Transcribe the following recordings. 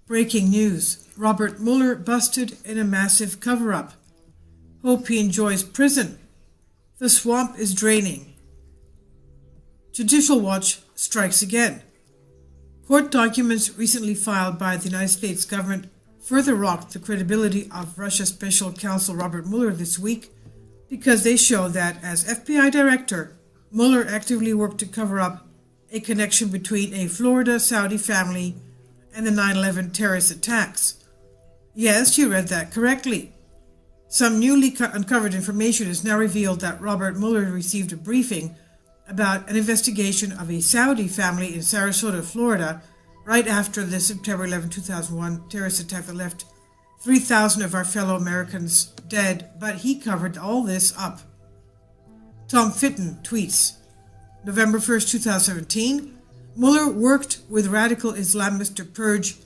Breaking news. Robert Mueller busted in a massive cover-up. Hope he enjoys prison. The swamp is draining. Judicial Watch strikes again. Court documents recently filed by the United States government further rocked the credibility of Russia's special counsel Robert Mueller this week because they show that as FBI director, Mueller actively worked to cover up a connection between a Florida Saudi family and the 9/11 terrorist attacks. Yes, you read that correctly. Some newly uncovered information has now revealed that Robert Mueller received a briefing about an investigation of a Saudi family in Sarasota, Florida, right after the September 11, 2001 terrorist attack that left 3,000 of our fellow Americans dead, but he covered all this up. Tom Fitton tweets, November 1st, 2017, Mueller worked with radical Islamists to purge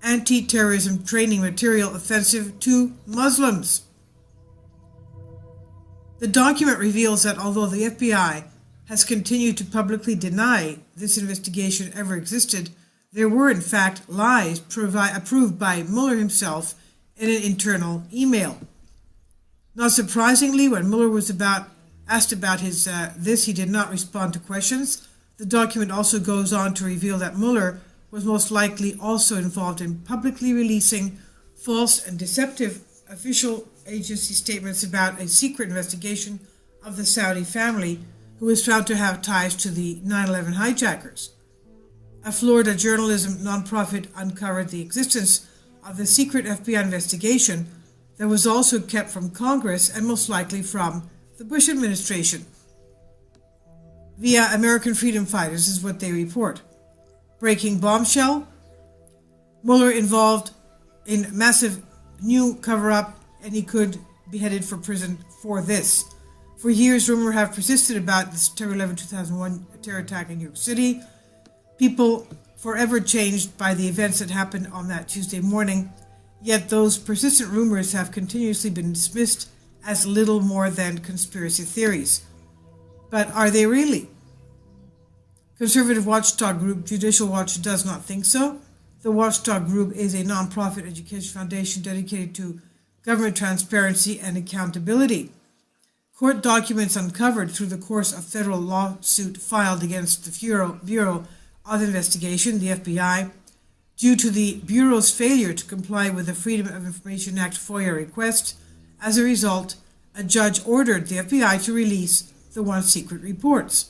anti-terrorism training material offensive to Muslims. The document reveals that although the FBI has continued to publicly deny this investigation ever existed, there were in fact lies approved by Mueller himself in an internal email. Not surprisingly, when Mueller was asked about this, he did not respond to questions. The document also goes on to reveal that Mueller was most likely also involved in publicly releasing false and deceptive official agency statements about a secret investigation of the Saudi family who was found to have ties to the 9/11 hijackers. A Florida journalism nonprofit uncovered the existence of the secret FBI investigation that was also kept from Congress and most likely from the Bush administration. Via American freedom fighters is what they report. Breaking Bombshell. Mueller involved in massive new cover-up, and he could be headed for prison for this. For years, rumors have persisted about the September 11, 2001 terror attack in New York City. People forever changed by the events that happened on that Tuesday morning, yet those persistent rumors have continuously been dismissed as little more than conspiracy theories. But are they really? Conservative watchdog group Judicial Watch does not think so. The watchdog group is a nonprofit education foundation dedicated to government transparency and accountability. Court documents uncovered through the course of federal lawsuit filed against the Bureau of Investigation, the FBI, due to the Bureau's failure to comply with the Freedom of Information Act FOIA request. As a result, a judge ordered the FBI to release the once secret reports.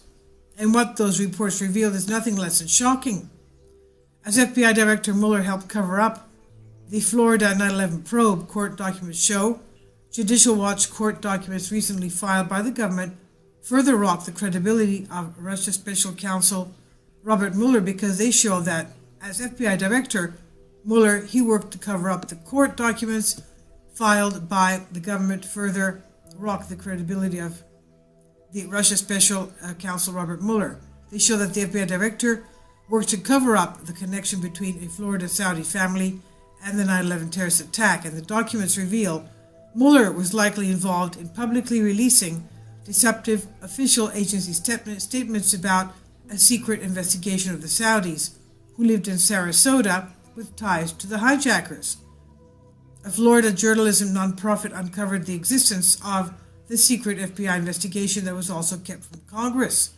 And what those reports revealed is nothing less than shocking. As FBI Director Mueller helped cover up the Florida 9/11 probe, court documents show, Judicial Watch court documents recently filed by the government further rock the credibility of Russia's special counsel Robert Mueller because they show that as FBI Director Mueller, he worked to cover up the court documents filed by the government, further rock the credibility of the Russia special counsel Robert Mueller. They show that the FBI Director worked to cover up the connection between a Florida Saudi family and the 9/11 terrorist attack, and the documents reveal Mueller was likely involved in publicly releasing deceptive official agency statements about a secret investigation of the Saudis who lived in Sarasota with ties to the hijackers. A Florida journalism nonprofit uncovered the existence of the secret FBI investigation that was also kept from Congress.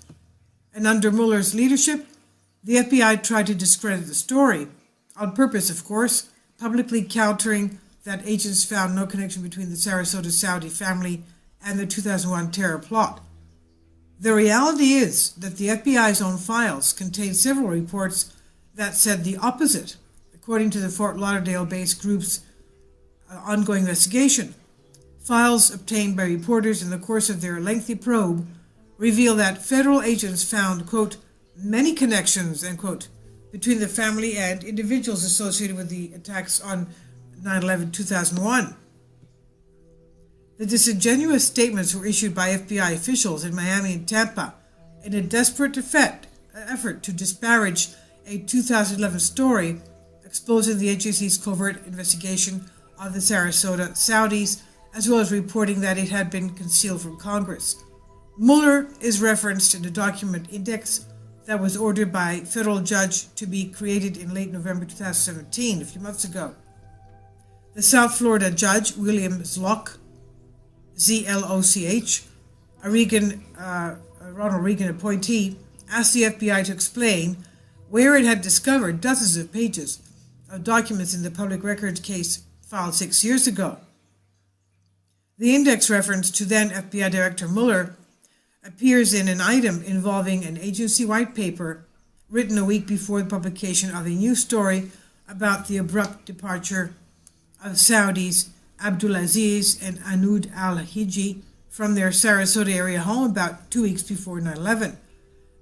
And under Mueller's leadership, the FBI tried to discredit the story, on purpose, of course, publicly countering that agents found no connection between the Sarasota Saudi family and the 2001 terror plot. The reality is that the FBI's own files contain several reports that said the opposite, according to the Fort Lauderdale-based group's ongoing investigation. Files obtained by reporters in the course of their lengthy probe reveal that federal agents found, quote, many connections, end quote, between the family and individuals associated with the attacks on 9/11-2001. The disingenuous statements were issued by FBI officials in Miami and Tampa in a desperate effort to disparage a 2011 story exposing the agency's covert investigation of the Sarasota Saudis, as well as reporting that it had been concealed from Congress. Mueller is referenced in the document Index that was ordered by a federal judge to be created in late November 2017, a few months ago. The South Florida judge, William Zloch, Z-L-O-C-H, a Ronald Reagan appointee, asked the FBI to explain where it had discovered dozens of pages of documents in the public records case filed 6 years ago. The index reference to then FBI Director Mueller appears in an item involving an agency white paper written a week before the publication of a news story about the abrupt departure of Saudis Abdulaziz and Anud al-Hijji from their Sarasota area home about 2 weeks before 9/11.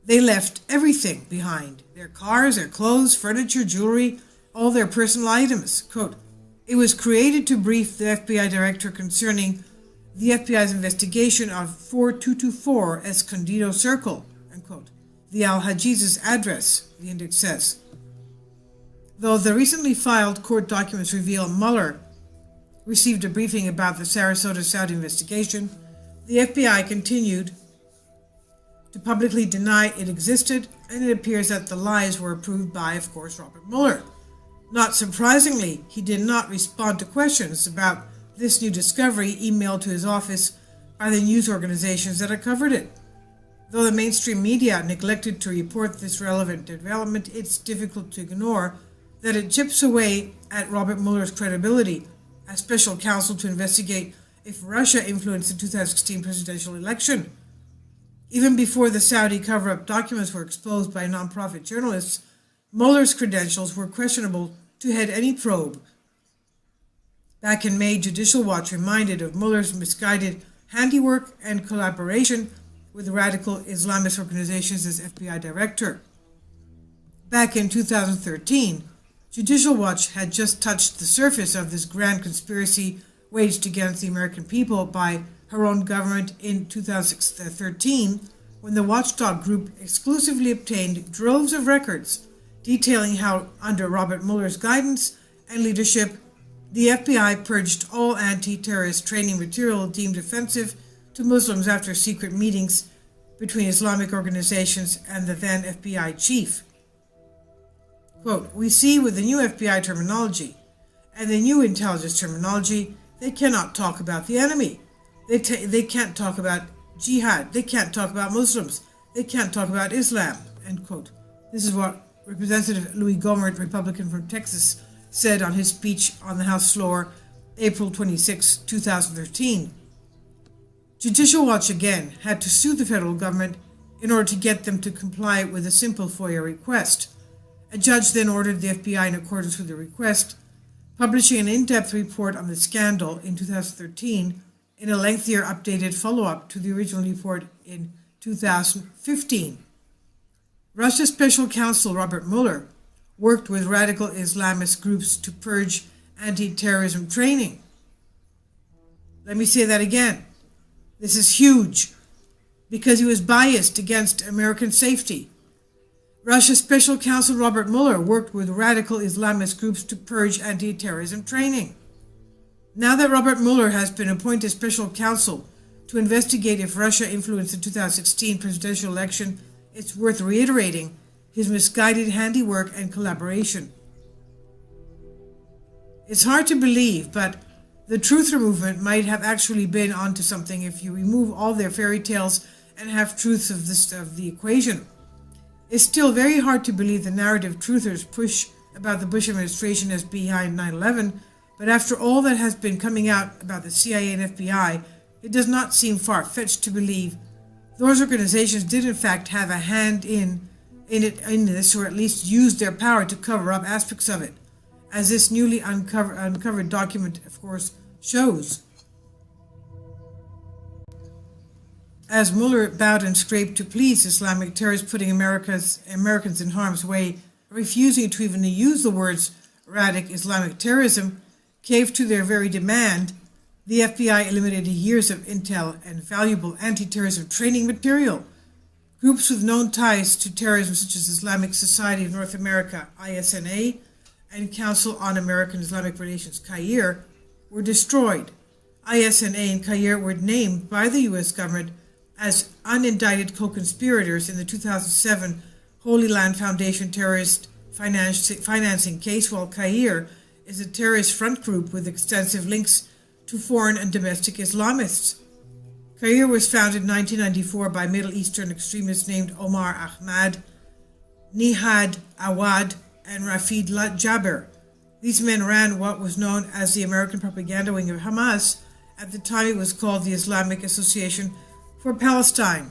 They left everything behind: their cars, their clothes, furniture, jewelry, all their personal items. Quote, "It was created to brief the FBI director concerning the FBI's investigation of 4224 Escondido Circle," unquote, the al-Hajjiz's address, the index says. Though the recently filed court documents reveal Mueller received a briefing about the Sarasota Saudi investigation, the FBI continued to publicly deny it existed, and it appears that the lies were approved by, of course, Robert Mueller. Not surprisingly, he did not respond to questions about this new discovery emailed to his office by the news organizations that had covered it. Though the mainstream media neglected to report this relevant development, it's difficult to ignore that it chips away at Robert Mueller's credibility as special counsel to investigate if Russia influenced the 2016 presidential election. Even before the Saudi cover-up documents were exposed by nonprofit journalists, Mueller's credentials were questionable to head any probe. Back in May, Judicial Watch reminded of Mueller's misguided handiwork and collaboration with radical Islamist organizations as FBI director. Back in 2013, Judicial Watch had just touched the surface of this grand conspiracy waged against the American people by her own government in 2013, when the watchdog group exclusively obtained droves of records detailing how, under Robert Mueller's guidance and leadership, the FBI purged all anti-terrorist training material deemed offensive to Muslims after secret meetings between Islamic organizations and the then FBI chief. Quote, "We see with the new FBI terminology and the new intelligence terminology, they cannot talk about the enemy. They can't talk about jihad. They can't talk about Muslims. They can't talk about Islam," end quote. This is what Representative Louis Gohmert, Republican from Texas, said on his speech on the House floor April 26, 2013. Judicial Watch again had to sue the federal government in order to get them to comply with a simple FOIA request. A judge then ordered the FBI, in accordance with the request, publishing an in-depth report on the scandal in 2013 in a lengthier updated follow-up to the original report in 2015. Russia's special counsel Robert Mueller worked with radical Islamist groups to purge anti-terrorism training. Let me say that again. This is huge, because he was biased against American safety. Russia's special counsel Robert Mueller worked with radical Islamist groups to purge anti-terrorism training. Now that Robert Mueller has been appointed special counsel to investigate if Russia influenced the 2016 presidential election, it's worth reiterating his misguided handiwork and collaboration. It's hard to believe, but the truther movement might have actually been onto something if you remove all their fairy tales and half-truths of the equation. It's still very hard to believe the narrative truthers push about the Bush administration as behind 9/11, but after all that has been coming out about the CIA and FBI, it does not seem far-fetched to believe those organizations did in fact have a hand in this, or at least used their power to cover up aspects of it, as this newly uncovered document, of course, shows. As Mueller bowed and scraped to please Islamic terrorists, putting Americans in harm's way, refusing to even use the words radical Islamic terrorism, caved to their very demand, the FBI eliminated years of intel and valuable anti-terrorism training material. Groups with known ties to terrorism, such as Islamic Society of North America, ISNA, and Council on American Islamic Relations, CAIR, were destroyed. ISNA and CAIR were named by the U.S. government as unindicted co-conspirators in the 2007 Holy Land Foundation terrorist financing case, while Cair is a terrorist front group with extensive links to foreign and domestic Islamists. Cair was founded in 1994 by Middle Eastern extremists named Omar Ahmad, Nihad Awad, and Rafid Jaber. These men ran what was known as the American propaganda wing of Hamas. At the time, it was called the Islamic Association for Palestine.